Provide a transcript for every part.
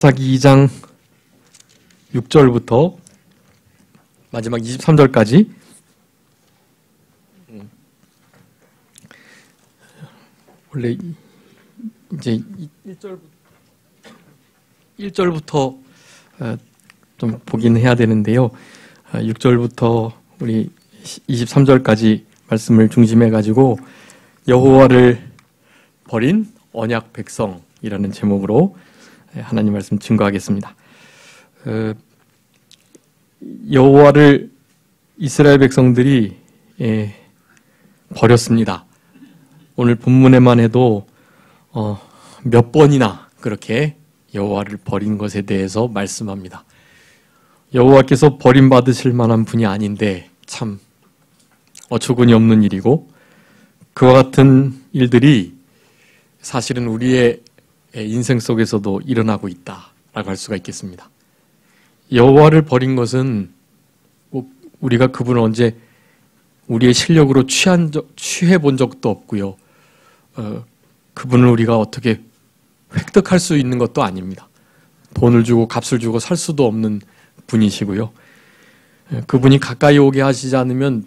사기 2장 6절부터 마지막 23절까지 원래 이제 1절부터 좀 보긴 해야 되는데요. 6절부터 우리 23절까지 말씀을 중심해 가지고 여호와를 버린 언약 백성이라는 제목으로 하나님 말씀 증거하겠습니다. 여호와를 이스라엘 백성들이 버렸습니다. 오늘 본문에만 해도 몇 번이나 그렇게 여호와를 버린 것에 대해서 말씀합니다. 여호와께서 버림받으실 만한 분이 아닌데 참 어처구니 없는 일이고, 그와 같은 일들이 사실은 우리의 인생 속에서도 일어나고 있다라고 할 수가 있겠습니다. 여호와를 버린 것은 우리가 그분을 언제 우리의 실력으로 취해본 적도 없고요. 그분을 우리가 어떻게 획득할 수 있는 것도 아닙니다. 돈을 주고 값을 주고 살 수도 없는 분이시고요. 그분이 가까이 오게 하시지 않으면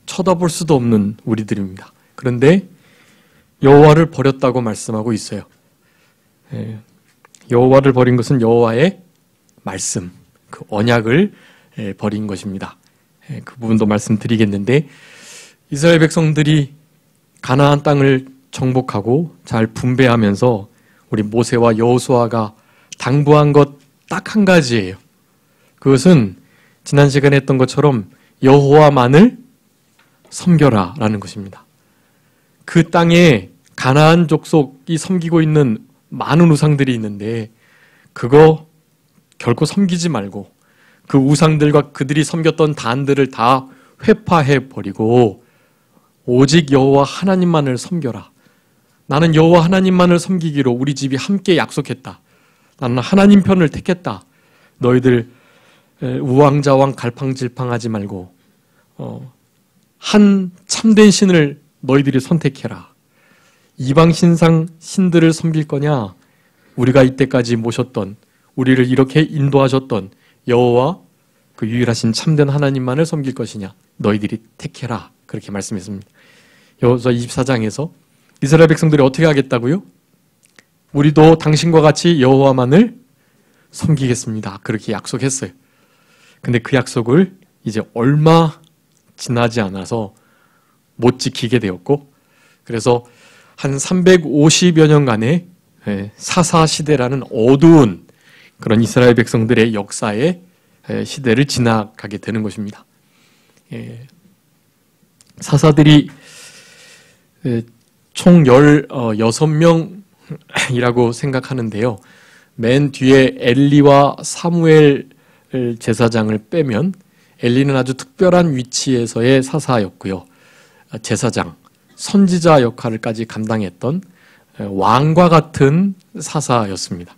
쳐다볼 수도 없는 우리들입니다. 그런데 여호와를 버렸다고 말씀하고 있어요. 여호와를 버린 것은 여호와의 말씀, 그 언약을 버린 것입니다. 그 부분도 말씀드리겠는데, 이스라엘 백성들이 가나안 땅을 정복하고 잘 분배하면서 우리 모세와 여호수아가 당부한 것 딱 한 가지예요. 그것은 지난 시간에 했던 것처럼 여호와만을 섬겨라 라는 것입니다. 그 땅에 가나안 족속이 섬기고 있는 많은 우상들이 있는데 그거 결코 섬기지 말고 그 우상들과 그들이 섬겼던 단들을 다 회파해 버리고 오직 여호와 하나님만을 섬겨라. 나는 여호와 하나님만을 섬기기로 우리 집이 함께 약속했다. 나는 하나님 편을 택했다. 너희들 우왕좌왕 갈팡질팡하지 말고 한 참된 신을 너희들이 선택해라. 이방 신들을 섬길 거냐? 우리가 이때까지 모셨던, 우리를 이렇게 인도하셨던 여호와 그 유일하신 참된 하나님만을 섬길 것이냐? 너희들이 택해라. 그렇게 말씀했습니다. 여호수아 24장에서 이스라엘 백성들이 어떻게 하겠다고요? 우리도 당신과 같이 여호와만을 섬기겠습니다. 그렇게 약속했어요. 근데 그 약속을 이제 얼마 지나지 않아서 못 지키게 되었고, 그래서 한 350여 년간의 사사시대라는 어두운 그런 이스라엘 백성들의 역사의 시대를 지나가게 되는 것입니다. 사사들이 총 16명이라고 생각하는데요. 맨 뒤에 엘리와 사무엘 제사장을 빼면 엘리는 아주 특별한 위치에서의 사사였고요. 제사장, 선지자 역할을까지 감당했던 왕과 같은 사사였습니다.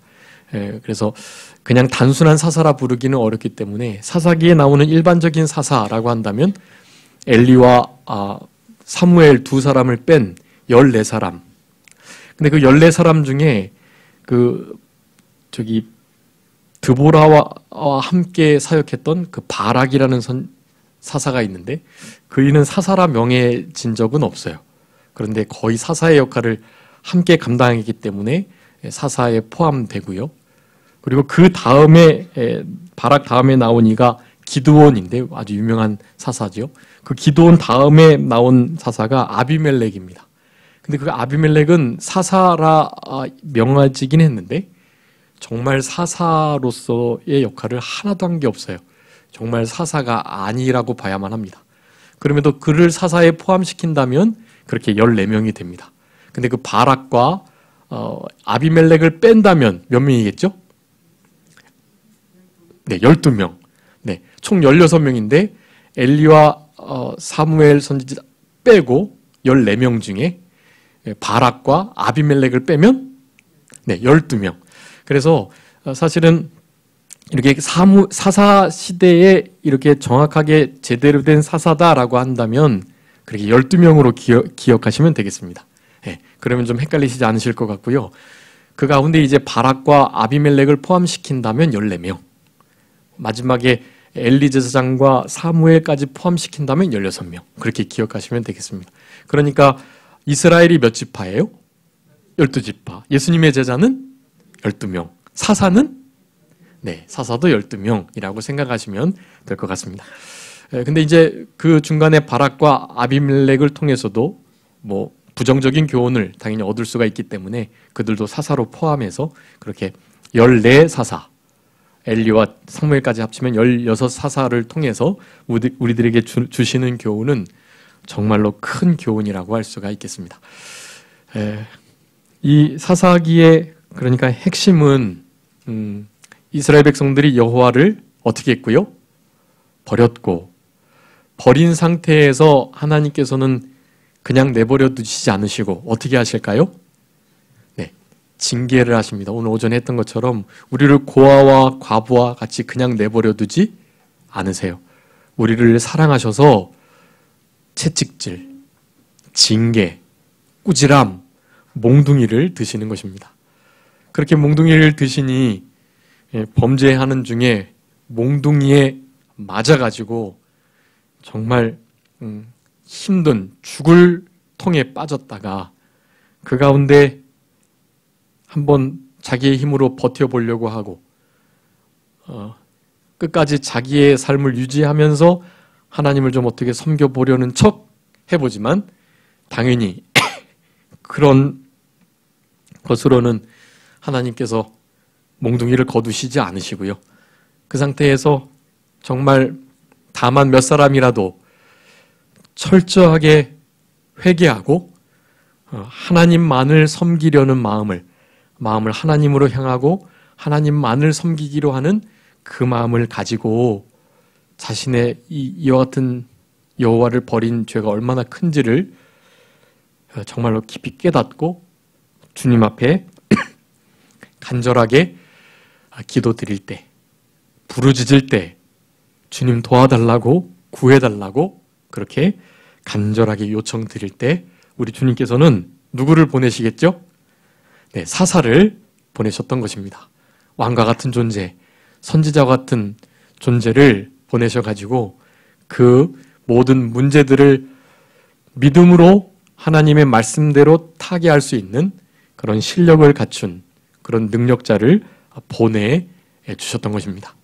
그래서 그냥 단순한 사사라 부르기는 어렵기 때문에 사사기에 나오는 일반적인 사사라고 한다면 엘리와 사무엘 두 사람을 뺀 14사람. 근데 그 14사람 중에 드보라와 함께 사역했던 그 바락이라는 사사가 있는데 그이는 사사라 명예진 적은 없어요. 그런데 거의 사사의 역할을 함께 감당했기 때문에 사사에 포함되고요. 그리고 그 다음에 바락 다음에 나온 이가 기드온인데 아주 유명한 사사죠. 그 기드온 다음에 나온 사사가 아비멜렉입니다. 근데 그 아비멜렉은 사사라 명하지긴 했는데 정말 사사로서의 역할을 하나도 한 게 없어요. 정말 사사가 아니라고 봐야만 합니다. 그럼에도 그를 사사에 포함시킨다면 그렇게 14명이 됩니다. 근데 그 바락과 아비멜렉을 뺀다면 몇 명이겠죠? 네, 12명. 네, 총 16명인데 엘리와 사무엘 선지자 빼고 14명 중에 바락과 아비멜렉을 빼면 네, 12명. 그래서 사실은 이렇게 사사 시대에 이렇게 정확하게 제대로 된 사사다라고 한다면 그렇게 12명으로 기억하시면 되겠습니다. 네, 그러면 좀 헷갈리시지 않으실 것 같고요. 그 가운데 이제 바락과 아비멜렉을 포함시킨다면 14명. 마지막에 엘리 제사장과 사무엘까지 포함시킨다면 16명. 그렇게 기억하시면 되겠습니다. 그러니까 이스라엘이 몇 지파예요? 12지파. 예수님의 제자는 12명. 사사는? 네, 사사도 12명이라고 생각하시면 될 것 같습니다. 근데 이제 그 중간에 바락과 아비멜렉을 통해서도 뭐 부정적인 교훈을 당연히 얻을 수가 있기 때문에 그들도 사사로 포함해서 그렇게 14사사, 엘리와 사무엘까지 합치면 16사사를 통해서 우리들에게 주시는 교훈은 정말로 큰 교훈이라고 할 수가 있겠습니다. 이 사사기의 그러니까 핵심은 이스라엘 백성들이 여호와를 어떻게 했고요? 버렸고, 버린 상태에서 하나님께서는 그냥 내버려 두시지 않으시고 어떻게 하실까요? 네, 징계를 하십니다. 오늘 오전에 했던 것처럼 우리를 고아와 과부와 같이 그냥 내버려 두지 않으세요. 우리를 사랑하셔서 채찍질, 징계, 꾸지람, 몽둥이를 드시는 것입니다. 그렇게 몽둥이를 드시니 범죄하는 중에 몽둥이에 맞아가지고 정말 힘든 죽을 통에 빠졌다가 그 가운데 한번 자기의 힘으로 버텨보려고 하고 끝까지 자기의 삶을 유지하면서 하나님을 좀 어떻게 섬겨보려는 척 해보지만 당연히 그런 것으로는 하나님께서 몽둥이를 거두시지 않으시고요. 그 상태에서 정말 다만 몇 사람이라도 철저하게 회개하고 하나님만을 섬기려는 마음을 하나님으로 향하고 하나님만을 섬기기로 하는 그 마음을 가지고 자신의 이와 같은 여호와를 버린 죄가 얼마나 큰지를 정말로 깊이 깨닫고 주님 앞에 간절하게 기도드릴 때, 부르짖을 때 주님 도와달라고 구해달라고 그렇게 간절하게 요청드릴 때 우리 주님께서는 누구를 보내시겠죠? 네, 사사를 보내셨던 것입니다. 왕과 같은 존재, 선지자와 같은 존재를 보내셔가지고 그 모든 문제들을 믿음으로 하나님의 말씀대로 타개할 수 있는 그런 실력을 갖춘 그런 능력자를 보내주셨던 것입니다.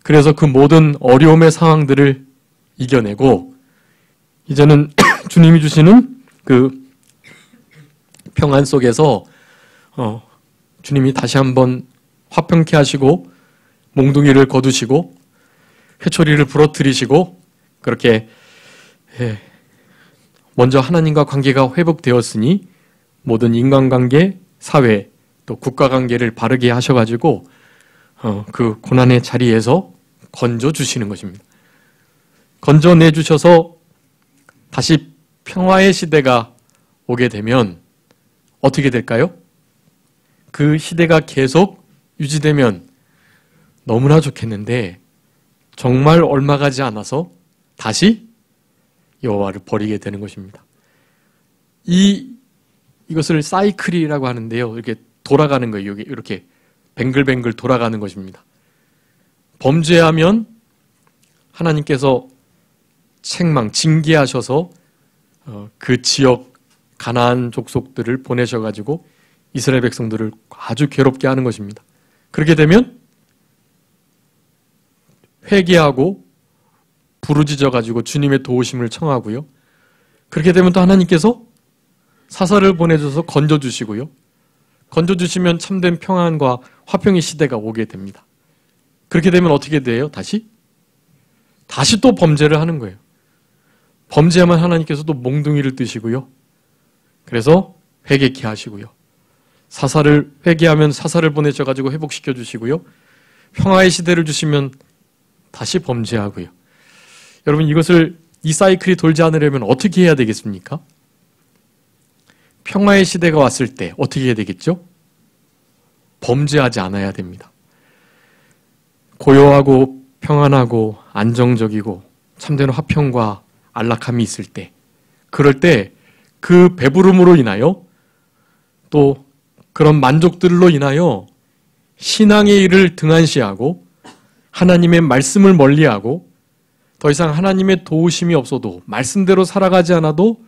그래서 그 모든 어려움의 상황들을 이겨내고 이제는 주님이 주시는 그 평안 속에서 주님이 다시 한번 화평케 하시고 몽둥이를 거두시고 회초리를 부러뜨리시고 그렇게 먼저 하나님과 관계가 회복되었으니 모든 인간관계, 사회, 또 국가관계를 바르게 하셔가지고 그 고난의 자리에서 건져주시는 것입니다. 건져내주셔서 다시 평화의 시대가 오게 되면 어떻게 될까요? 그 시대가 계속 유지되면 너무나 좋겠는데 정말 얼마 가지 않아서 다시 여호와를 버리게 되는 것입니다. 이것을 사이클이라고 하는데요. 이렇게 돌아가는 거예요. 이렇게 뱅글뱅글 돌아가는 것입니다. 범죄하면 하나님께서 책망, 징계하셔서 그 지역 가나안 족속들을 보내셔가지고 이스라엘 백성들을 아주 괴롭게 하는 것입니다. 그렇게 되면 회개하고 부르짖어가지고 주님의 도우심을 청하고요. 그렇게 되면 또 하나님께서 사사를 보내줘서 건져주시고요. 건져주시면 참된 평안과 화평의 시대가 오게 됩니다. 그렇게 되면 어떻게 돼요? 다시 또 범죄를 하는 거예요. 범죄하면 하나님께서 또 몽둥이를 뜨시고요. 그래서 회개케 하시고요. 사사를 회개하면 사사를 보내셔가지고 회복시켜 주시고요. 평화의 시대를 주시면 다시 범죄하고요. 여러분 이 사이클이 돌지 않으려면 어떻게 해야 되겠습니까? 평화의 시대가 왔을 때 어떻게 해야 되겠죠? 범죄하지 않아야 됩니다. 고요하고 평안하고 안정적이고 참된 화평과 안락함이 있을 때 그럴 때 그 배부름으로 인하여 또 그런 만족들로 인하여 신앙의 일을 등한시하고 하나님의 말씀을 멀리하고 더 이상 하나님의 도우심이 없어도 말씀대로 살아가지 않아도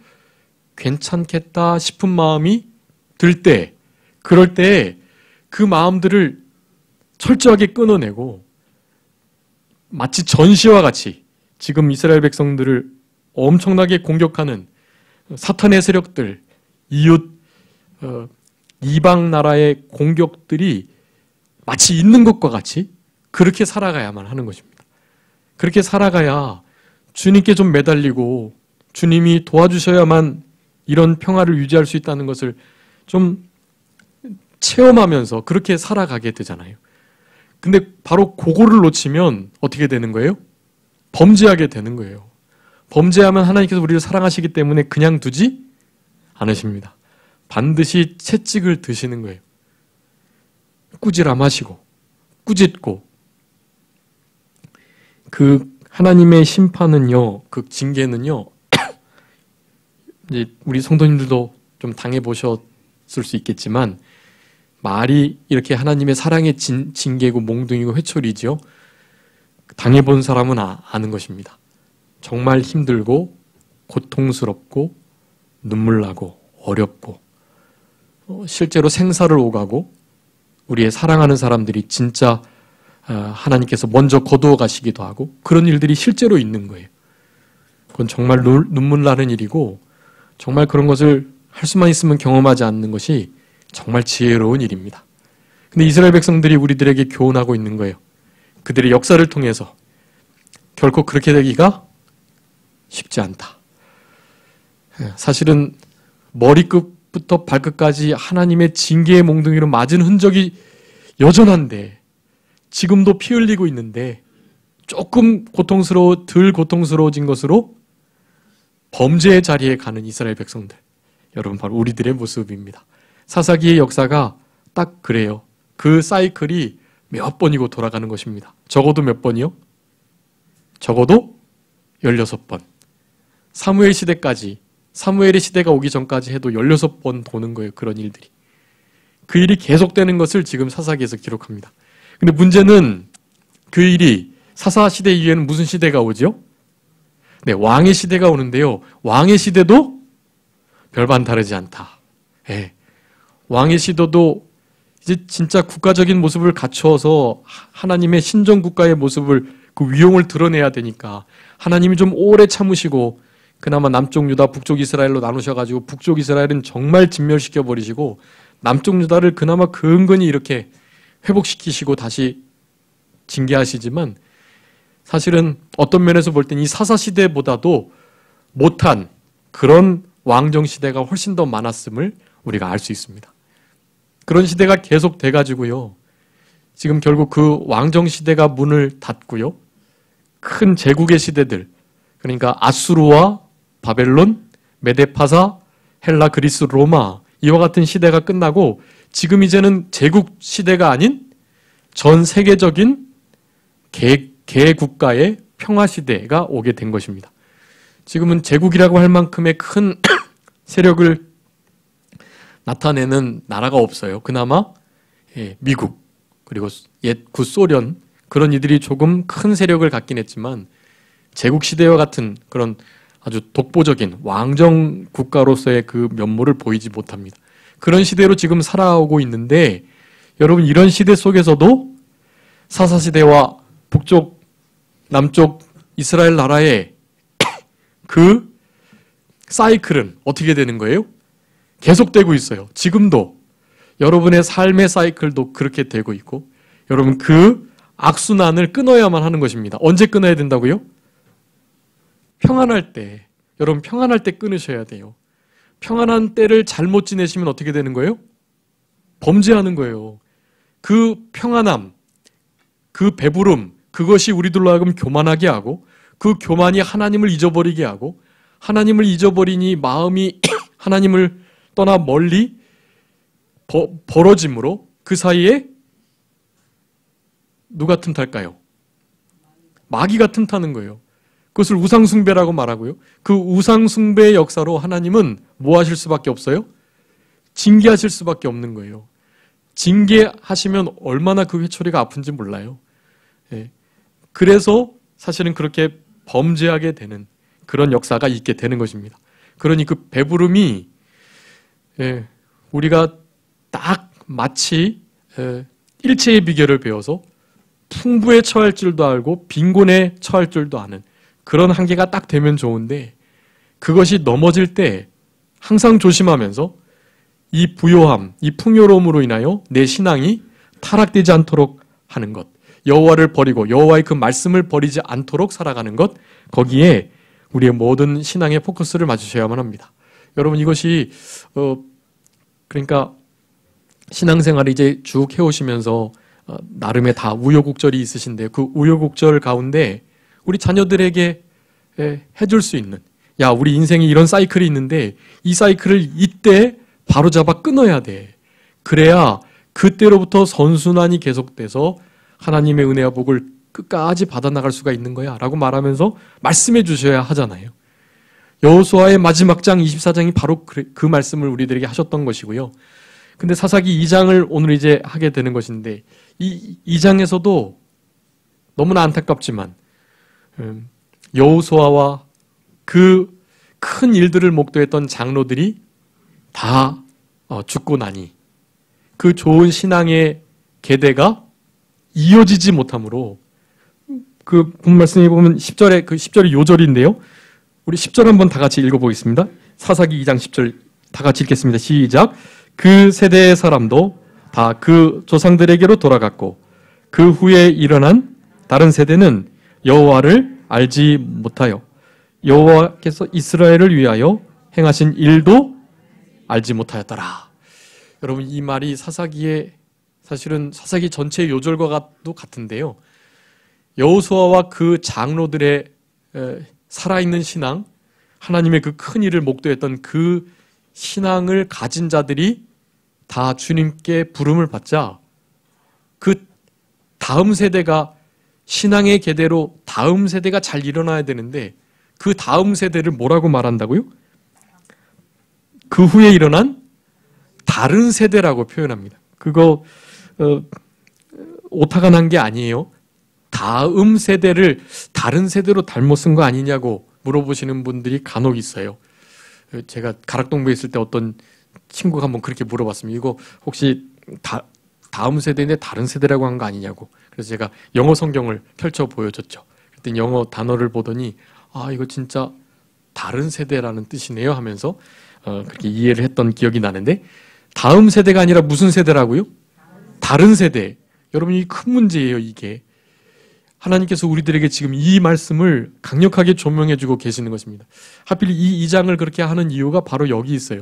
괜찮겠다 싶은 마음이 들 때, 그럴 때 그 마음들을 철저하게 끊어내고 마치 전시와 같이 지금 이스라엘 백성들을 엄청나게 공격하는 사탄의 세력들, 이웃, 이방 나라의 공격들이 마치 있는 것과 같이 그렇게 살아가야만 하는 것입니다. 그렇게 살아가야 주님께 좀 매달리고 주님이 도와주셔야만 이런 평화를 유지할 수 있다는 것을 좀 체험하면서 그렇게 살아가게 되잖아요. 근데 바로 그거를 놓치면 어떻게 되는 거예요? 범죄하게 되는 거예요. 범죄하면 하나님께서 우리를 사랑하시기 때문에 그냥 두지 않으십니다. 반드시 채찍을 드시는 거예요. 꾸지람하시고 꾸짖고 그 하나님의 심판은요, 그 징계는요, 이제 우리 성도님들도 좀 당해보셨을 수 있겠지만 말이 이렇게 하나님의 사랑의 징계고 몽둥이고 회초리죠. 당해본 사람은 아는 것입니다. 정말 힘들고 고통스럽고 눈물나고 어렵고 실제로 생사를 오가고 우리의 사랑하는 사람들이 진짜 하나님께서 먼저 거두어 가시기도 하고 그런 일들이 실제로 있는 거예요. 그건 정말 눈물 나는 일이고 정말 그런 것을 할 수만 있으면 경험하지 않는 것이 정말 지혜로운 일입니다. 근데 이스라엘 백성들이 우리들에게 교훈하고 있는 거예요. 그들의 역사를 통해서 결코 그렇게 되기가 쉽지 않다. 사실은 머리끝부터 발끝까지 하나님의 징계의 몽둥이로 맞은 흔적이 여전한데 지금도 피 흘리고 있는데 조금 덜 고통스러워진 것으로 범죄의 자리에 가는 이스라엘 백성들. 여러분 바로 우리들의 모습입니다. 사사기의 역사가 딱 그래요. 그 사이클이 몇 번이고 돌아가는 것입니다. 적어도 몇 번이요? 적어도 16번. 사무엘 시대까지, 사무엘의 시대가 오기 전까지 해도 16번 도는 거예요. 그런 일들이. 그 일이 계속되는 것을 지금 사사기에서 기록합니다. 근데 문제는 그 일이 사사 시대 이후에는 무슨 시대가 오죠? 네, 왕의 시대가 오는데요. 왕의 시대도 별반 다르지 않다. 네. 왕의 시대도 이제 진짜 국가적인 모습을 갖춰서 하나님의 신정국가의 모습을 그 위용을 드러내야 되니까 하나님이 좀 오래 참으시고 그나마 남쪽 유다, 북쪽 이스라엘로 나누셔가지고 북쪽 이스라엘은 정말 진멸시켜버리시고 남쪽 유다를 그나마 근근히 이렇게 회복시키시고 다시 징계하시지만 사실은 어떤 면에서 볼 땐 이 사사시대보다도 못한 그런 왕정시대가 훨씬 더 많았음을 우리가 알 수 있습니다. 그런 시대가 계속 돼가지고요. 지금 결국 그 왕정시대가 문을 닫고요. 큰 제국의 시대들, 그러니까 아수르와 바벨론, 메데파사, 헬라, 그리스, 로마 이와 같은 시대가 끝나고 지금 이제는 제국 시대가 아닌 전 세계적인 개국가의 평화 시대가 오게 된 것입니다. 지금은 제국이라고 할 만큼의 큰 세력을 나타내는 나라가 없어요. 그나마 미국 그리고 옛 구소련 그런 이들이 조금 큰 세력을 갖긴 했지만 제국 시대와 같은 그런 아주 독보적인 왕정 국가로서의 그 면모를 보이지 못합니다. 그런 시대로 지금 살아오고 있는데 여러분 이런 시대 속에서도 사사시대와 북쪽, 남쪽 이스라엘 나라의 그 사이클은 어떻게 되는 거예요? 계속되고 있어요. 지금도 여러분의 삶의 사이클도 그렇게 되고 있고 여러분 그 악순환을 끊어야만 하는 것입니다. 언제 끊어야 된다고요? 평안할 때. 여러분 평안할 때 끊으셔야 돼요. 평안한 때를 잘못 지내시면 어떻게 되는 거예요? 범죄하는 거예요. 그 평안함, 그 배부름, 그것이 우리들로 하여금 교만하게 하고 그 교만이 하나님을 잊어버리게 하고 하나님을 잊어버리니 마음이 하나님을 떠나 멀리 벌어짐으로 그 사이에 누가 틈탈까요? 마귀가 틈타는 거예요. 그것을 우상숭배라고 말하고요. 그 우상숭배의 역사로 하나님은 뭐 하실 수밖에 없어요? 징계하실 수밖에 없는 거예요. 징계하시면 얼마나 그 회초리가 아픈지 몰라요. 예. 그래서 사실은 그렇게 범죄하게 되는 그런 역사가 있게 되는 것입니다. 그러니 그 배부름이 우리가 딱 마치 일체의 비결을 배워서 풍부에 처할 줄도 알고 빈곤에 처할 줄도 아는 그런 한계가 딱 되면 좋은데, 그것이 넘어질 때 항상 조심하면서 이 부요함, 이 풍요로움으로 인하여 내 신앙이 타락되지 않도록 하는 것, 여호와를 버리고 여호와의 그 말씀을 버리지 않도록 살아가는 것, 거기에 우리의 모든 신앙의 포커스를 맞추셔야만 합니다. 여러분, 이것이 그러니까 신앙생활을 이제 쭉 해오시면서 나름의 다 우여곡절이 있으신데, 그 우여곡절 가운데 우리 자녀들에게 해줄 수 있는, 야, 우리 인생에 이런 사이클이 있는데 이 사이클을 이때 바로잡아 끊어야 돼. 그래야 그때로부터 선순환이 계속돼서 하나님의 은혜와 복을 끝까지 받아나갈 수가 있는 거야 라고 말하면서 말씀해 주셔야 하잖아요. 여호수아의 마지막 장 24장이 바로 그 말씀을 우리들에게 하셨던 것이고요. 근데 사사기 2장을 오늘 이제 하게 되는 것인데, 이 2장에서도 너무나 안타깝지만 여호수아와 그 큰 일들을 목도했던 장로들이 다 죽고 나니 그 좋은 신앙의 계대가 이어지지 못하므로, 그 본 말씀에 보면 10절에 그 10절이 요절인데요. 우리 10절 한번 다 같이 읽어보겠습니다. 사사기 2장 10절 다 같이 읽겠습니다. 시작. 그 세대의 사람도 다 그 조상들에게로 돌아갔고 그 후에 일어난 다른 세대는 여호와를 알지 못하여 여호와께서 이스라엘을 위하여 행하신 일도 알지 못하였더라. 여러분, 이 말이 사사기의 사실은 사사기 전체의 요절과도 같은데요. 여호수아와 그 장로들의 살아있는 신앙, 하나님의 그 큰 일을 목도했던 그 신앙을 가진 자들이 다 주님께 부름을 받자 그 다음 세대가 신앙의 계대로 다음 세대가 잘 일어나야 되는데, 그 다음 세대를 뭐라고 말한다고요? 그 후에 일어난 다른 세대라고 표현합니다. 그거 오타가 난 게 아니에요. 다음 세대를 다른 세대로 잘못 쓴 거 아니냐고 물어보시는 분들이 간혹 있어요. 제가 가락동부에 있을 때 어떤 친구가 한번 그렇게 물어봤습니다. 이거 혹시 다음 세대인데 다른 세대라고 한 거 아니냐고. 그래서 제가 영어 성경을 펼쳐 보여줬죠. 그때 영어 단어를 보더니 이거 진짜 다른 세대라는 뜻이네요 하면서 그렇게 이해를 했던 기억이 나는데, 다음 세대가 아니라 무슨 세대라고요? 다른 세대. 여러분, 이 큰 문제예요. 이게 하나님께서 우리들에게 지금 이 말씀을 강력하게 조명해주고 계시는 것입니다. 하필 이 2장을 그렇게 하는 이유가 바로 여기 있어요.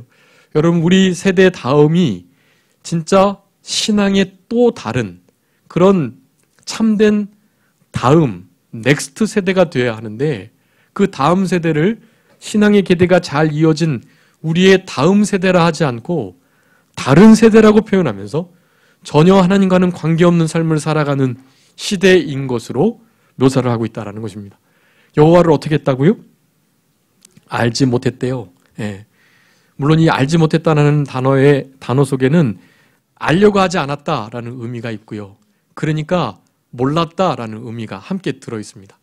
여러분, 우리 세대 다음이 진짜 신앙의 또 다른 그런 참된 다음 넥스트 세대가 되어야 하는데, 그 다음 세대를 신앙의 계대가 잘 이어진 우리의 다음 세대라 하지 않고 다른 세대라고 표현하면서 전혀 하나님과는 관계없는 삶을 살아가는 시대인 것으로 묘사를 하고 있다는 것입니다. 여호와를 어떻게 했다고요? 알지 못했대요. 예. 물론 이 알지 못했다는 단어 속에는 알려고 하지 않았다라는 의미가 있고요. 그러니까 몰랐다라는 의미가 함께 들어 있습니다.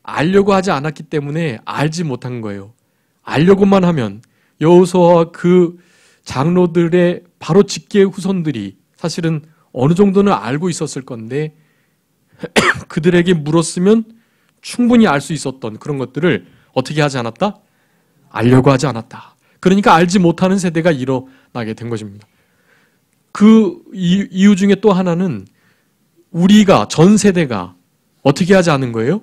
알려고 하지 않았기 때문에 알지 못한 거예요. 알려고만 하면 여호수아와 그 장로들의 바로 직계 후손들이 사실은 어느 정도는 알고 있었을 건데, 그들에게 물었으면 충분히 알 수 있었던 그런 것들을 어떻게 하지 않았다? 알려고 하지 않았다. 그러니까 알지 못하는 세대가 일어나게 된 것입니다. 그 이유 중에 또 하나는 우리가 전 세대가 어떻게 하지 않은 거예요?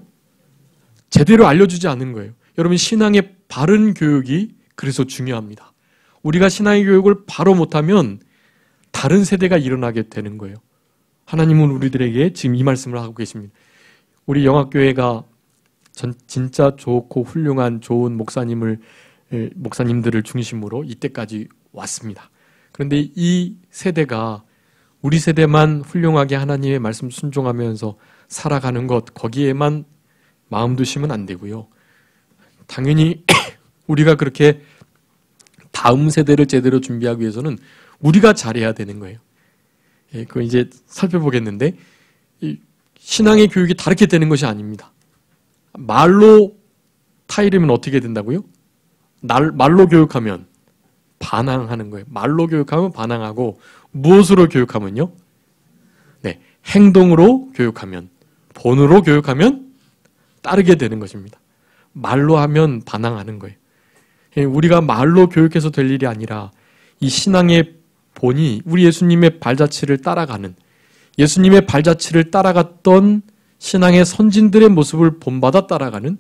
제대로 알려주지 않은 거예요. 여러분, 신앙의 바른 교육이 그래서 중요합니다. 우리가 신앙의 교육을 바로 못하면 다른 세대가 일어나게 되는 거예요. 하나님은 우리들에게 지금 이 말씀을 하고 계십니다. 우리 영학교회가 진짜 좋고 훌륭한 좋은 목사님들을 중심으로 이때까지 왔습니다. 그런데 이 세대가 우리 세대만 훌륭하게 하나님의 말씀 순종하면서 살아가는 것, 거기에만 마음 두시면 안 되고요. 당연히 우리가 그렇게 다음 세대를 제대로 준비하기 위해서는 우리가 잘해야 되는 거예요. 그거 이제 살펴보겠는데, 신앙의 교육이 다르게 되는 것이 아닙니다. 말로 타이르면 어떻게 된다고요? 말로 교육하면 반항하는 거예요. 말로 교육하면 반항하고, 무엇으로 교육하면요? 네, 행동으로 교육하면, 본으로 교육하면 따르게 되는 것입니다. 말로 하면 반항하는 거예요. 우리가 말로 교육해서 될 일이 아니라 이 신앙의 본이 우리 예수님의 발자취를 따라가는, 예수님의 발자취를 따라갔던 신앙의 선진들의 모습을 본받아 따라가는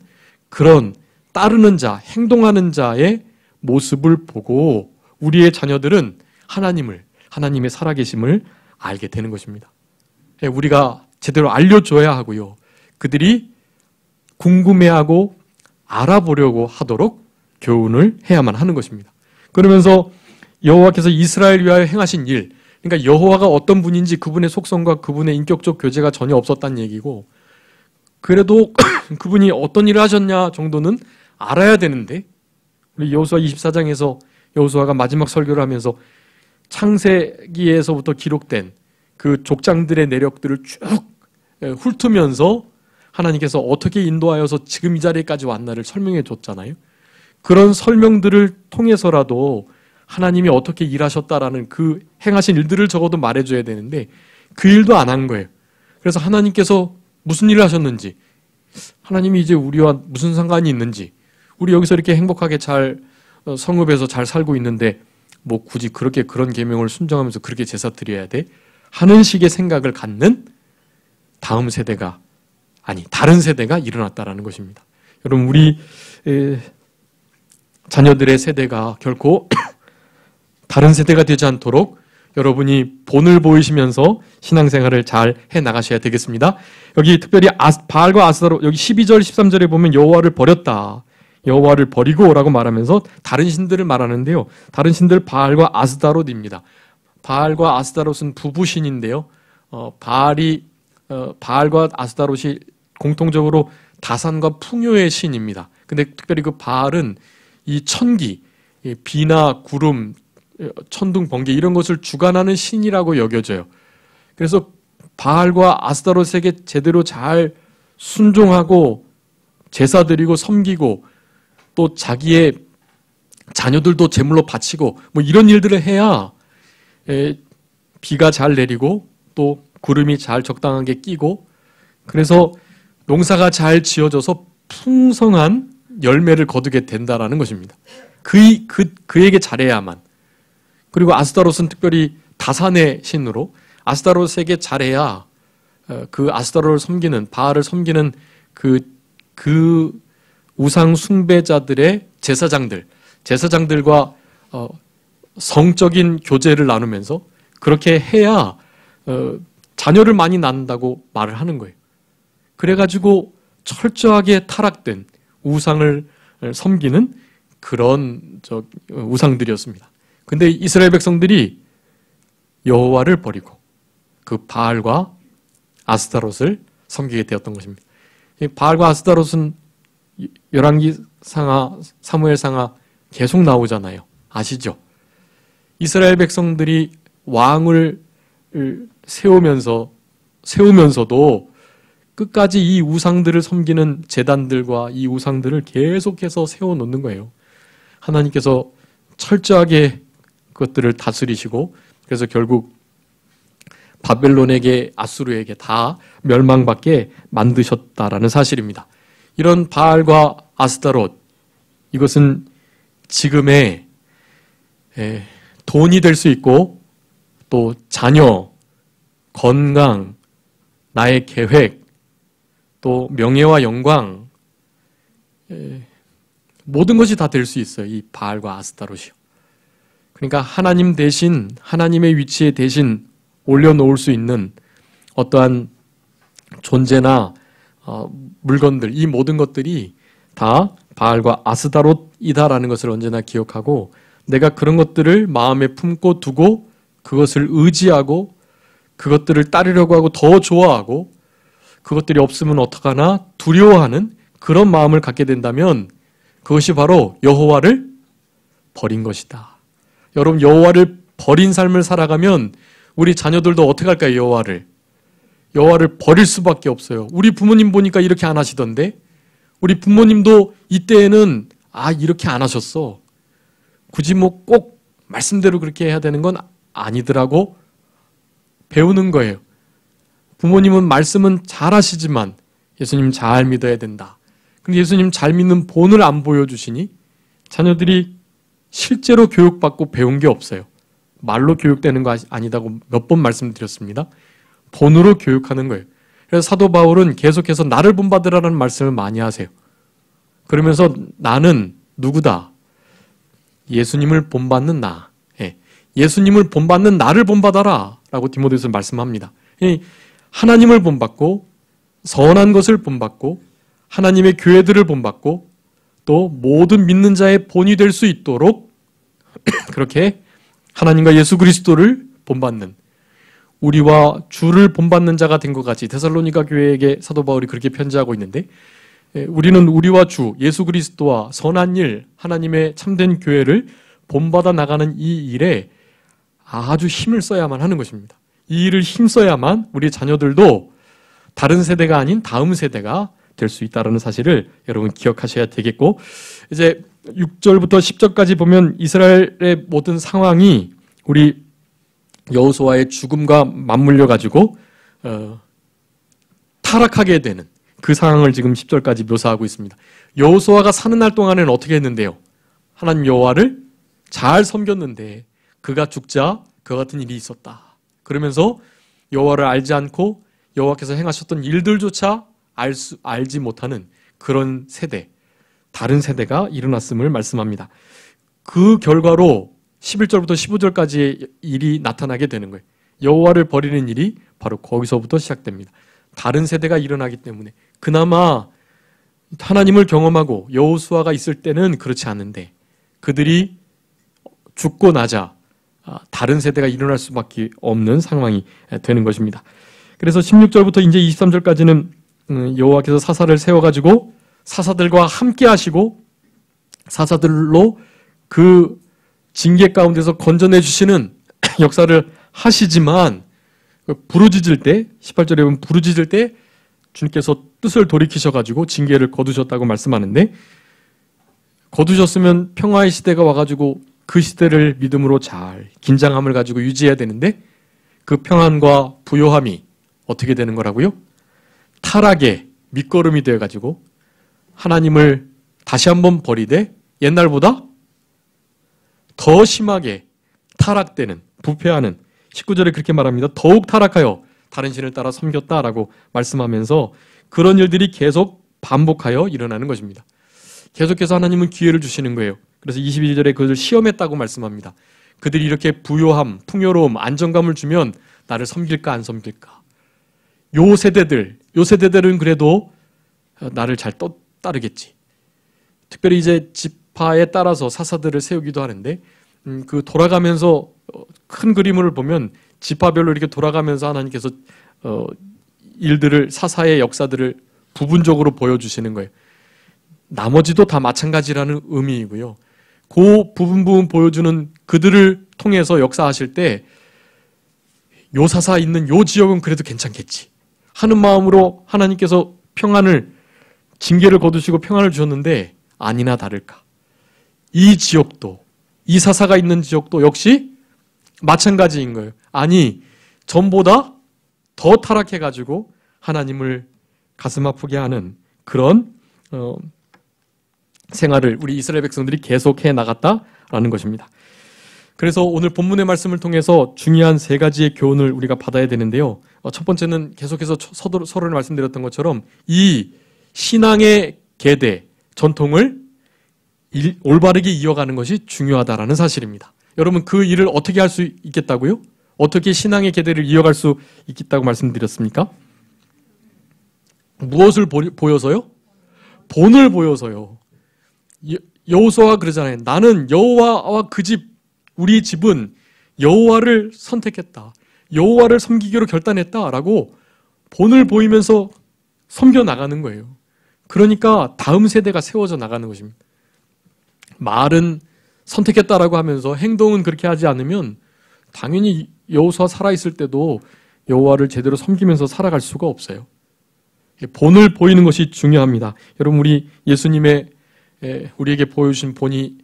그런 따르는 자, 행동하는 자의 모습을 보고 우리의 자녀들은 하나님의 살아계심을 알게 되는 것입니다. 우리가 제대로 알려줘야 하고요. 그들이 궁금해하고 알아보려고 하도록 교훈을 해야만 하는 것입니다. 그러면서 여호와께서 이스라엘 위하여 행하신 일, 그러니까 여호와가 어떤 분인지 그분의 속성과 그분의 인격적 교제가 전혀 없었다는 얘기고, 그래도 그분이 어떤 일을 하셨냐 정도는 알아야 되는데, 우리 여호수아 24장에서 여호수아가 마지막 설교를 하면서 창세기에서부터 기록된 그 족장들의 내력들을 쭉 훑으면서 하나님께서 어떻게 인도하여서 지금 이 자리까지 왔나를 설명해 줬잖아요. 그런 설명들을 통해서라도 하나님이 어떻게 일하셨다라는 그 행하신 일들을 적어도 말해줘야 되는데 그 일도 안 한 거예요. 그래서 하나님께서 무슨 일을 하셨는지, 하나님이 이제 우리와 무슨 상관이 있는지, 우리 여기서 이렇게 행복하게 잘 성읍에서 잘 살고 있는데 뭐 굳이 그렇게 그런 계명을 순종하면서 그렇게 제사 드려야 돼? 하는 식의 생각을 갖는 다음 세대가, 아니 다른 세대가 일어났다라는 것입니다. 여러분, 우리 자녀들의 세대가 결코 다른 세대가 되지 않도록 여러분이 본을 보이시면서 신앙생활을 잘 해나가셔야 되겠습니다. 여기 특별히 바알과 아스타로, 여기 12절 13절에 보면 여호와를 버렸다, 여호와를 버리고 라고 말하면서 다른 신들을 말하는데요. 다른 신들 바알과 아스타롯입니다. 바알과 아스타롯은 부부신인데요. 바알과 아스타롯이 공통적으로 다산과 풍요의 신입니다. 근데 특별히 그 바알은 이 천기, 비나 구름, 천둥, 번개 이런 것을 주관하는 신이라고 여겨져요. 그래서 바알과 아스타롯에게 제대로 잘 순종하고 제사 드리고 섬기고 또 자기의 자녀들도 제물로 바치고 뭐 이런 일들을 해야 비가 잘 내리고 또 구름이 잘 적당하게 끼고, 그래서 농사가 잘 지어져서 풍성한 열매를 거두게 된다라는 것입니다. 그에게 잘해야만. 그리고 아스타롯은 특별히 다산의 신으로 아스타롯에게 잘해야 그 아스타롯을 섬기는, 바알을 섬기는 그 우상 숭배자들의 제사장들과 성적인 교제를 나누면서 그렇게 해야 자녀를 많이 낳는다고 말을 하는 거예요. 그래가지고 철저하게 타락된 우상을 섬기는 그런 우상들이었습니다. 근데 이스라엘 백성들이 여호와를 버리고 그 바알과 아스타롯을 섬기게 되었던 것입니다. 바알과 아스타롯은 열왕기상하, 사무엘상하 계속 나오잖아요. 아시죠? 이스라엘 백성들이 왕을 세우면서도 끝까지 이 우상들을 섬기는 제단들과 이 우상들을 계속해서 세워놓는 거예요. 하나님께서 철저하게 그것들을 다스리시고, 그래서 결국 바벨론에게, 아수르에게 다 멸망받게 만드셨다라는 사실입니다. 이런 바알과 아스타롯, 이것은 지금의 돈이 될 수 있고 또 자녀, 건강, 나의 계획, 또 명예와 영광, 모든 것이 다 될 수 있어요. 이 바알과 아스타롯이요. 그러니까 하나님 대신, 하나님의 위치에 대신 올려놓을 수 있는 어떠한 존재나 물건들, 이 모든 것들이 다 바알과 아스타롯이다라는 것을 언제나 기억하고, 내가 그런 것들을 마음에 품고 두고 그것을 의지하고 그것들을 따르려고 하고 더 좋아하고 그것들이 없으면 어떡하나 두려워하는 그런 마음을 갖게 된다면 그것이 바로 여호와를 버린 것이다. 여러분, 여호와를 버린 삶을 살아가면 우리 자녀들도 어떻게 할까요? 여호와를 버릴 수밖에 없어요. 우리 부모님 보니까 이렇게 안 하시던데, 우리 부모님도 이때에는 이렇게 안 하셨어. 굳이 뭐 꼭 말씀대로 그렇게 해야 되는 건 아니더라고 배우는 거예요. 부모님은 말씀은 잘 하시지만 예수님 잘 믿어야 된다. 근데 예수님 잘 믿는 본을 안 보여주시니 자녀들이 실제로 교육받고 배운 게 없어요. 말로 교육되는 거 아니다고 몇 번 말씀드렸습니다. 본으로 교육하는 거예요. 그래서 사도 바울은 계속해서 나를 본받으라는 말씀을 많이 하세요. 그러면서 나는 누구다? 예수님을 본받는 나. 예수님을 본받는 나를 본받아라 라고 디모데후서 말씀합니다. 하나님을 본받고 선한 것을 본받고 하나님의 교회들을 본받고 또 모든 믿는 자의 본이 될 수 있도록 그렇게 하나님과 예수 그리스도를 본받는, 우리와 주를 본받는 자가 된 것 같이 데살로니가 교회에게 사도 바울이 그렇게 편지하고 있는데, 우리는 우리와 주 예수 그리스도와 선한 일, 하나님의 참된 교회를 본받아 나가는 이 일에 아주 힘을 써야만 하는 것입니다. 이 일을 힘써야만 우리 자녀들도 다른 세대가 아닌 다음 세대가 될 수 있다는 사실을 여러분 기억하셔야 되겠고, 이제 6절부터 10절까지 보면 이스라엘의 모든 상황이 우리 여호수아의 죽음과 맞물려 가지고 타락하게 되는 그 상황을 지금 10절까지 묘사하고 있습니다. 여호수아가 사는 날 동안에는 어떻게 했는데요? 하나님 여호와를 잘 섬겼는데 그가 죽자 그와 같은 일이 있었다. 그러면서 여호와를 알지 않고 여호와께서 행하셨던 일들조차 알지 못하는 그런 세대, 다른 세대가 일어났음을 말씀합니다. 그 결과로 11절부터 15절까지의 일이 나타나게 되는 거예요. 여호와를 버리는 일이 바로 거기서부터 시작됩니다. 다른 세대가 일어나기 때문에 그나마 하나님을 경험하고 여호수아가 있을 때는 그렇지 않은데 그들이 죽고 나자 다른 세대가 일어날 수밖에 없는 상황이 되는 것입니다. 그래서 16절부터 이제 23절까지는 여호와께서 사사를 세워가지고 사사들과 함께 하시고 사사들로 그 징계 가운데서 건져내 주시는 역사를 하시지만 부르짖을 때 18절에 보면 부르짖을 때 주님께서 뜻을 돌이키셔가지고 징계를 거두셨다고 말씀하는데, 거두셨으면 평화의 시대가 와가지고 그 시대를 믿음으로 잘 긴장함을 가지고 유지해야 되는데 그 평안과 부요함이 어떻게 되는 거라고요? 타락의 밑거름이 되어가지고 하나님을 다시 한번 버리되 옛날보다 더 심하게 타락되는, 부패하는, 19절에 그렇게 말합니다. 더욱 타락하여 다른 신을 따라 섬겼다라고 말씀하면서 그런 일들이 계속 반복하여 일어나는 것입니다. 계속해서 하나님은 기회를 주시는 거예요. 그래서 22절에 그것을 시험했다고 말씀합니다. 그들이 이렇게 부요함, 풍요로움, 안정감을 주면 나를 섬길까 안 섬길까. 요 세대들은 그래도 나를 잘 따르겠지. 특별히 이제 지파에 따라서 사사들을 세우기도 하는데 그 돌아가면서 큰 그림을 보면 지파별로 이렇게 돌아가면서 하나님께서 일들을, 사사의 역사들을 부분적으로 보여주시는 거예요. 나머지도 다 마찬가지라는 의미이고요. 그 부분 보여주는 그들을 통해서 역사하실 때 요 사사 있는 요 지역은 그래도 괜찮겠지 하는 마음으로 하나님께서 징계를 거두시고 평안을 주셨는데 아니나 다를까. 이 지역도, 이 사사가 있는 지역도 역시 마찬가지인 거예요. 아니, 전보다 더 타락해가지고 하나님을 가슴 아프게 하는 그런 생활을 우리 이스라엘 백성들이 계속해 나갔다라는 것입니다. 그래서 오늘 본문의 말씀을 통해서 중요한 세 가지의 교훈을 우리가 받아야 되는데요. 첫 번째는 계속해서 서론을 말씀드렸던 것처럼 이 신앙의 계대, 전통을 올바르게 이어가는 것이 중요하다라는 사실입니다. 여러분, 그 일을 어떻게 할 수 있겠다고요? 어떻게 신앙의 계대를 이어갈 수 있겠다고 말씀드렸습니까? 무엇을 보여서요? 본을 보여서요. 여호수아가 그러잖아요. 나는 여호와와 그 집, 우리 집은 여호와를 선택했다. 여호와를 섬기기로 결단했다라고 본을 보이면서 섬겨 나가는 거예요. 그러니까 다음 세대가 세워져 나가는 것입니다. 말은 선택했다라고 하면서 행동은 그렇게 하지 않으면 당연히 여호수아 살아있을 때도 여호와를 제대로 섬기면서 살아갈 수가 없어요. 본을 보이는 것이 중요합니다. 여러분, 우리 예수님의 우리에게 보여주신 본이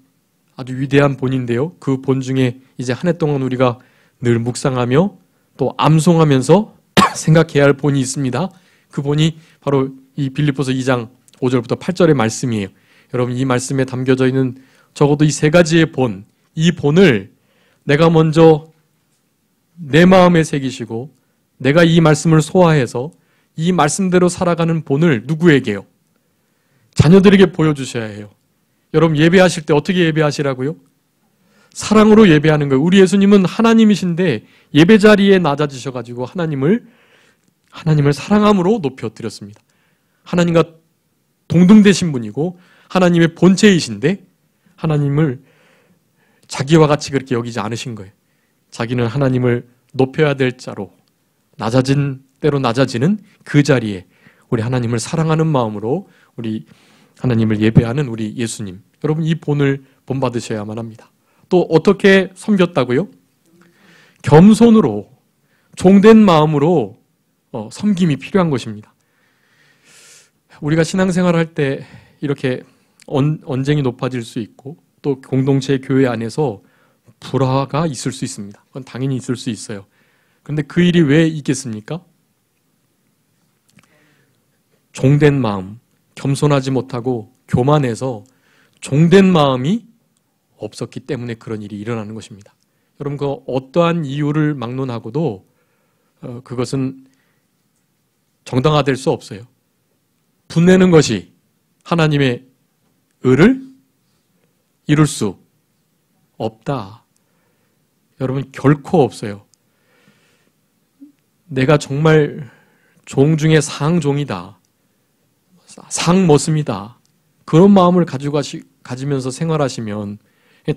아주 위대한 본인데요. 그 본 중에 이제 한 해 동안 우리가 늘 묵상하며 또 암송하면서 생각해야 할 본이 있습니다. 그 본이 바로 이 빌립보서 2장 5절부터 8절의 말씀이에요. 여러분, 이 말씀에 담겨져 있는 적어도 이 세 가지의 본, 이 본을 내가 먼저 내 마음에 새기시고 내가 이 말씀을 소화해서 이 말씀대로 살아가는 본을 누구에게요? 자녀들에게 보여주셔야 해요. 여러분, 예배하실 때 어떻게 예배하시라고요? 사랑으로 예배하는 거예요. 우리 예수님은 하나님이신데 예배 자리에 낮아지셔가지고 하나님을 사랑함으로 높여드렸습니다. 하나님과 동등되신 분이고 하나님의 본체이신데 하나님을 자기와 같이 그렇게 여기지 않으신 거예요. 자기는 하나님을 높여야 될 자로 낮아진 때로 낮아지는 그 자리에 우리 하나님을 사랑하는 마음으로 우리 하나님을 예배하는 우리 예수님, 여러분, 이 본을 본받으셔야만 합니다. 또 어떻게 섬겼다고요? 겸손으로, 종된 마음으로 섬김이 필요한 것입니다. 우리가 신앙생활을 할 때 이렇게 언쟁이 높아질 수 있고 또 공동체 교회 안에서 불화가 있을 수 있습니다. 그건 당연히 있을 수 있어요. 그런데 그 일이 왜 있겠습니까? 종된 마음, 겸손하지 못하고 교만해서 종된 마음이 없었기 때문에 그런 일이 일어나는 것입니다. 여러분, 그 어떠한 이유를 막론하고도 그것은 정당화될 수 없어요. 분내는 것이 하나님의 의를 이룰 수 없다. 여러분, 결코 없어요. 내가 정말 종 중에 상종이다. 상머슴이다. 그런 마음을 가지면서 생활하시면,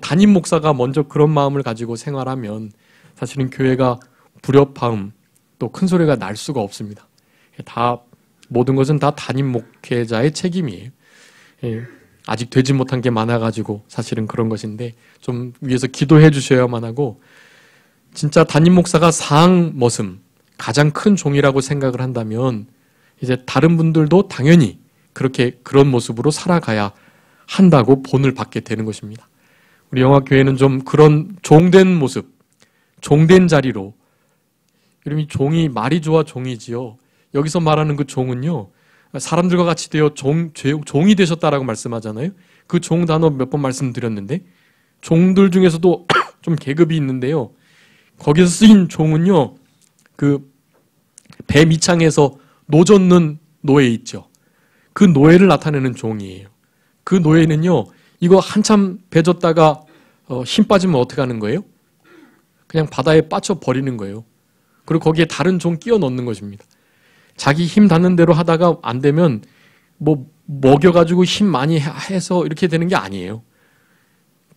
담임 목사가 먼저 그런 마음을 가지고 생활하면 사실은 교회가 불협화음 또 큰 소리가 날 수가 없습니다. 모든 것은 다 담임 목회자의 책임이에요. 아직 되지 못한 게 많아가지고 사실은 그런 것인데 좀 위에서 기도해 주셔야만 하고, 진짜 담임 목사가 상머슴, 가장 큰 종이라고 생각을 한다면 이제 다른 분들도 당연히 그런 모습으로 살아가야 한다고 본을 받게 되는 것입니다. 우리 영화교회는 좀 그런 종된 모습, 종된 자리로, 여러분, 이 종이 말이 좋아 종이지요. 여기서 말하는 그 종은요, 사람들과 같이 되어 종이 되셨다라고 말씀하잖아요. 그 종 단어 몇 번 말씀드렸는데, 종들 중에서도 좀 계급이 있는데요. 거기서 쓰인 종은요, 그 배 밑창에서 노 젓는 노예 있죠. 그 노예를 나타내는 종이에요. 그 노예는요, 이거 한참 배 젓다가 힘 빠지면 어떻게 하는 거예요? 그냥 바다에 빠져 버리는 거예요. 그리고 거기에 다른 종 끼워 넣는 것입니다. 자기 힘 닿는 대로 하다가 안 되면 먹여가지고 힘 많이 해서 이렇게 되는 게 아니에요.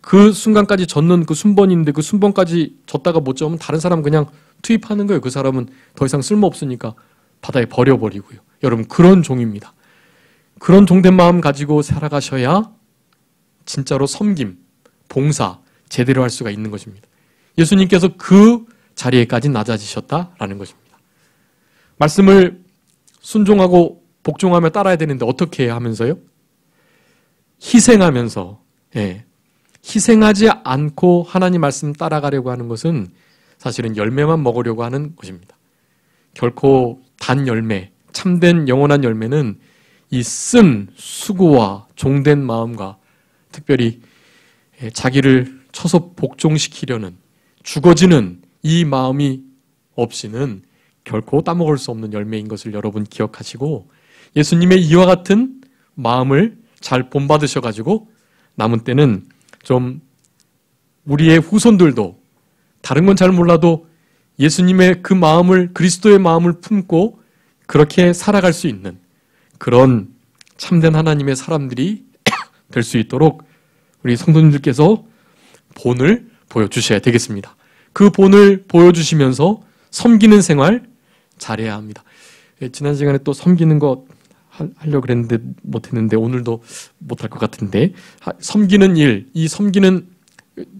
그 순간까지 젓는 그 순번인데 그 순번까지 젓다가 못 젓으면 다른 사람 그냥 투입하는 거예요. 그 사람은 더 이상 쓸모없으니까 바다에 버려버리고요. 여러분, 그런 종입니다. 그런 종된 마음 가지고 살아가셔야 진짜로 섬김, 봉사 제대로 할 수가 있는 것입니다. 예수님께서 그 자리에까지 낮아지셨다라는 것입니다. 말씀을 순종하고 복종하며 따라야 되는데 어떻게 하면서요? 희생하면서, 희생하지 않고 하나님 말씀 따라가려고 하는 것은 사실은 열매만 먹으려고 하는 것입니다. 결코 단 열매, 참된 영원한 열매는 이 쓴 수고와 종된 마음과 특별히 자기를 쳐서 복종시키려는 죽어지는 이 마음이 없이는 결코 따먹을 수 없는 열매인 것을 여러분 기억하시고, 예수님의 이와 같은 마음을 잘 본받으셔가지고 남은 때는 좀 우리의 후손들도 다른 건 잘 몰라도 예수님의 그 마음을, 그리스도의 마음을 품고 그렇게 살아갈 수 있는 그런 참된 하나님의 사람들이 될 수 있도록 우리 성도님들께서 본을 보여주셔야 되겠습니다. 그 본을 보여주시면서 섬기는 생활 잘해야 합니다. 지난 시간에 또 섬기는 거 하려고 그랬는데 못했는데 오늘도 못할 것 같은데, 섬기는 일, 이 섬기는,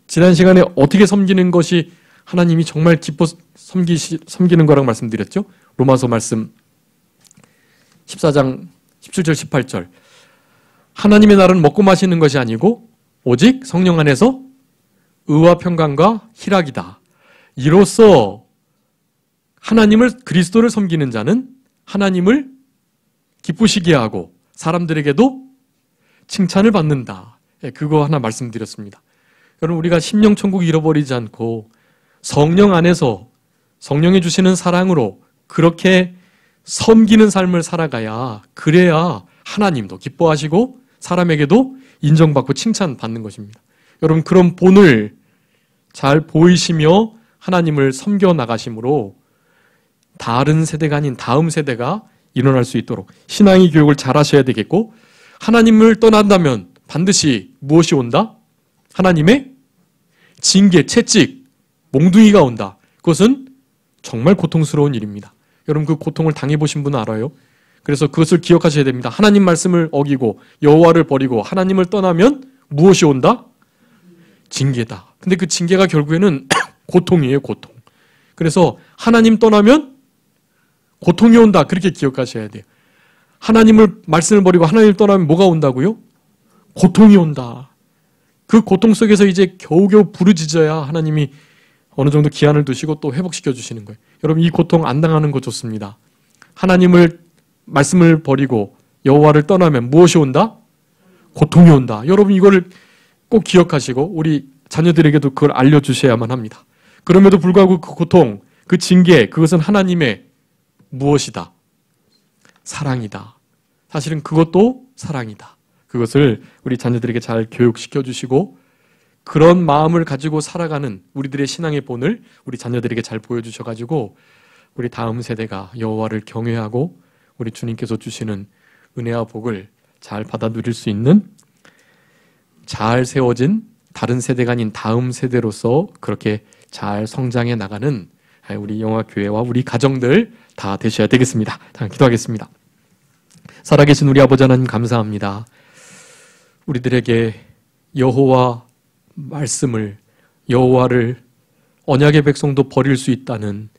지난 시간에 어떻게 섬기는 것이 하나님이 정말 기뻐 섬기는 거라고 말씀드렸죠. 로마서 말씀 14장 17절 18절 하나님의 나라는 먹고 마시는 것이 아니고 오직 성령 안에서 의와 평강과 희락이다. 이로써 하나님을 그리스도를 섬기는 자는 하나님을 기쁘시게 하고 사람들에게도 칭찬을 받는다. 그거 하나 말씀드렸습니다. 여러분 우리가 심령천국 잃어버리지 않고 성령 안에서 성령이 주시는 사랑으로 그렇게 섬기는 삶을 살아가야 그래야 하나님도 기뻐하시고 사람에게도 인정받고 칭찬받는 것입니다. 여러분 그런 본을 잘 보이시며 하나님을 섬겨 나가심으로 다른 세대가 아닌 다음 세대가 일어날 수 있도록 신앙의 교육을 잘 하셔야 되겠고 하나님을 떠난다면 반드시 무엇이 온다? 하나님의 징계, 채찍, 몽둥이가 온다. 그것은 정말 고통스러운 일입니다. 여러분 그 고통을 당해보신 분은 알아요? 그래서 그것을 기억하셔야 됩니다. 하나님 말씀을 어기고 여호와를 버리고 하나님을 떠나면 무엇이 온다? 징계다. 근데 그 징계가 결국에는 고통이에요, 고통. 그래서 하나님 떠나면 고통이 온다. 그렇게 기억하셔야 돼요. 하나님을 말씀을 버리고 하나님을 떠나면 뭐가 온다고요? 고통이 온다. 그 고통 속에서 이제 겨우겨우 부르짖어야 하나님이 어느 정도 기한을 두시고 또 회복시켜 주시는 거예요. 여러분 이 고통 안 당하는 거 좋습니다. 하나님을 말씀을 버리고 여호와를 떠나면 무엇이 온다? 고통이 온다. 여러분 이거를 꼭 기억하시고 우리 자녀들에게도 그걸 알려주셔야만 합니다. 그럼에도 불구하고 그 고통, 그 징계, 그것은 하나님의 무엇이다? 사랑이다. 사실은 그것도 사랑이다. 그것을 우리 자녀들에게 잘 교육시켜 주시고 그런 마음을 가지고 살아가는 우리들의 신앙의 본을 우리 자녀들에게 잘 보여주셔가지고 우리 다음 세대가 여호와를 경외하고 우리 주님께서 주시는 은혜와 복을 잘 받아 누릴 수 있는 잘 세워진 다른 세대가 아닌 다음 세대로서 그렇게 잘 성장해 나가는 우리 영화교회와 우리 가정들 다 되셔야 되겠습니다. 기도하겠습니다. 살아계신 우리 아버지 하나님 감사합니다. 우리들에게 여호와 말씀을 여호와를 언약의 백성도 버릴 수 있다는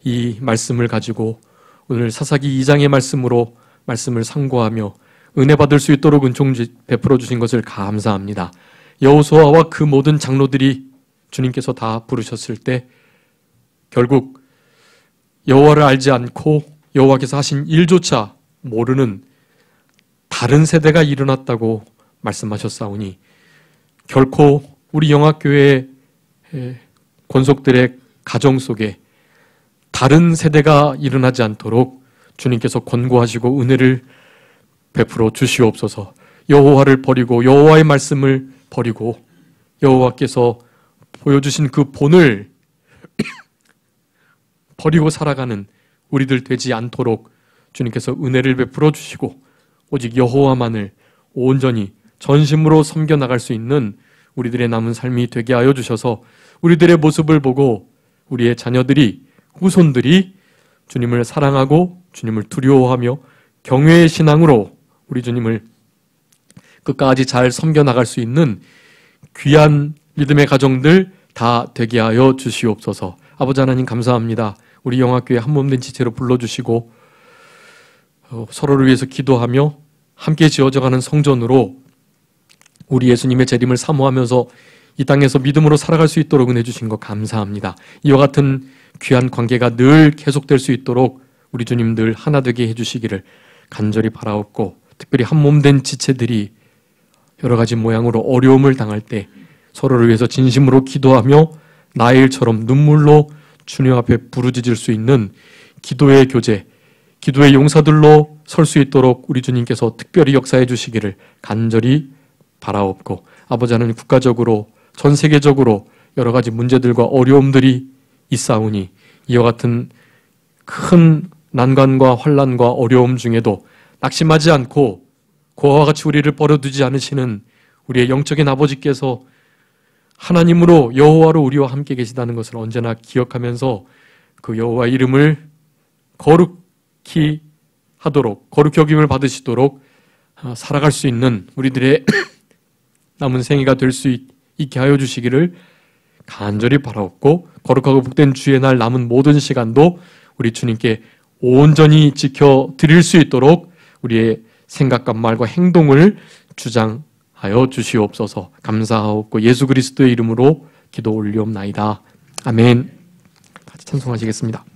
이 말씀을 가지고 오늘 사사기 2장의 말씀으로 말씀을 상고하며 은혜 받을 수 있도록 은총 베풀어 주신 것을 감사합니다. 여호수아와 그 모든 장로들이 주님께서 다 부르셨을 때 결국 여호와를 알지 않고 여호와께서 하신 일조차 모르는 다른 세대가 일어났다고 말씀하셨사오니 결코 우리 영학교회 권속들의 가정 속에 다른 세대가 일어나지 않도록 주님께서 권고하시고 은혜를 베풀어 주시옵소서. 여호와를 버리고 여호와의 말씀을 버리고 여호와께서 보여주신 그 본을 버리고 살아가는 우리들 되지 않도록 주님께서 은혜를 베풀어 주시고 오직 여호와만을 온전히 전심으로 섬겨나갈 수 있는 우리들의 남은 삶이 되게 하여 주셔서 우리들의 모습을 보고 우리의 자녀들이 후손들이 주님을 사랑하고 주님을 두려워하며 경외의 신앙으로 우리 주님을 끝까지 잘 섬겨나갈 수 있는 귀한 믿음의 가정들 다 되게 하여 주시옵소서. 아버지 하나님 감사합니다. 우리 영학교회 한몸된 지체로 불러주시고 서로를 위해서 기도하며 함께 지어져가는 성전으로 우리 예수님의 재림을 사모하면서 이 땅에서 믿음으로 살아갈 수 있도록 은혜 주신 것 감사합니다. 이와 같은 귀한 관계가 늘 계속될 수 있도록 우리 주님 늘 하나 되게 해주시기를 간절히 바라옵고 특별히 한몸된 지체들이 여러 가지 모양으로 어려움을 당할 때 서로를 위해서 진심으로 기도하며 나의 일처럼 눈물로 주님 앞에 부르짖을 수 있는 기도의 교제, 기도의 용사들로 설 수 있도록 우리 주님께서 특별히 역사해 주시기를 간절히 바라옵고 아버지 하나님 국가적으로 전 세계적으로 여러 가지 문제들과 어려움들이 있사오니 이와 같은 큰 난관과 환난과 어려움 중에도 낙심하지 않고 그와 같이 우리를 버려두지 않으시는 우리의 영적인 아버지께서 하나님으로 여호와로 우리와 함께 계시다는 것을 언제나 기억하면서 그 여호와 이름을 거룩히 하도록 거룩히 여김을 받으시도록 살아갈 수 있는 우리들의 남은 생애가 될 수 있게 하여 주시기를 간절히 바라옵고 거룩하고 복된 주의 날 남은 모든 시간도 우리 주님께 온전히 지켜드릴 수 있도록 우리의 생각과 말과 행동을 주장하여 주시옵소서. 감사하옵고 예수 그리스도의 이름으로 기도 올리옵나이다. 아멘. 같이 찬송하시겠습니다.